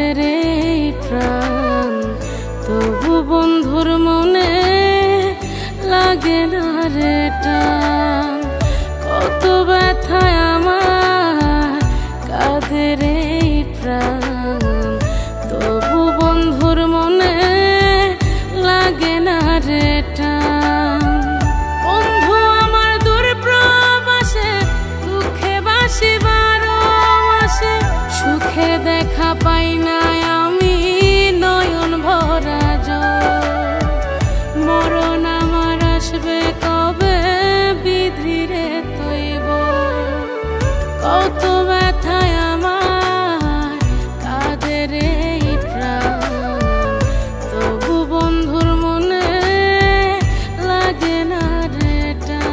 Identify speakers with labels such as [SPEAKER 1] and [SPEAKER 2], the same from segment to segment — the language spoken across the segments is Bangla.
[SPEAKER 1] কাদের এই প্রাণ, তবু বন্ধুর মনে লাগে না রে টান। কত ব্যথায় আমার কাদের এই প্রাণ, তবু বন্ধুর মনে লাগে না রে টান। বন্ধু আমার দূর প্রবাসে, দুঃখে বাসি বারো মাসে, সুখে দেখা পাই না আমি নয়ন ভরা জল। মরণ আমার আসবে কবে বিধিরে তৈব, কত ব্যথায় আমার কাদের এই প্রাণ, তবু বন্ধুর মনে লাগে না রে টান।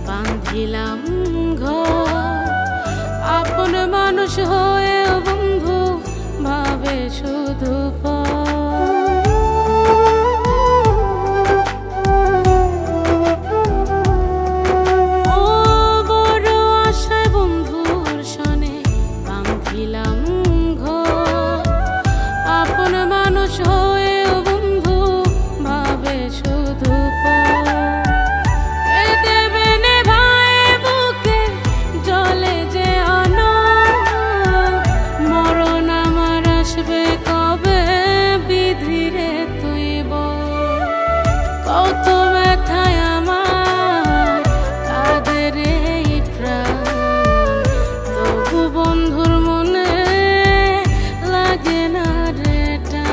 [SPEAKER 1] বাঁধিলাম ঘর, আপন মানুষ হয়ে বন্ধু ভাবে শুধু ও বড় আশায় বন্ধুর সনে বাঁধিলাম ঘর, আপন মানুষ হয়ে বন্ধু ভাবে শুধু কত ব্যথায় আমার কাদের এই প্রাণ, তবু বন্ধুর মনে লাগে না রে টান।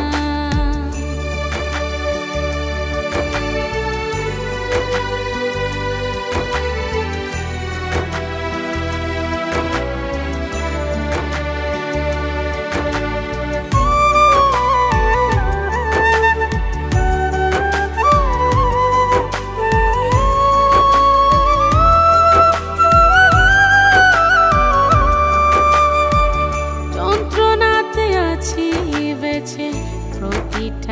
[SPEAKER 1] প্রতিটা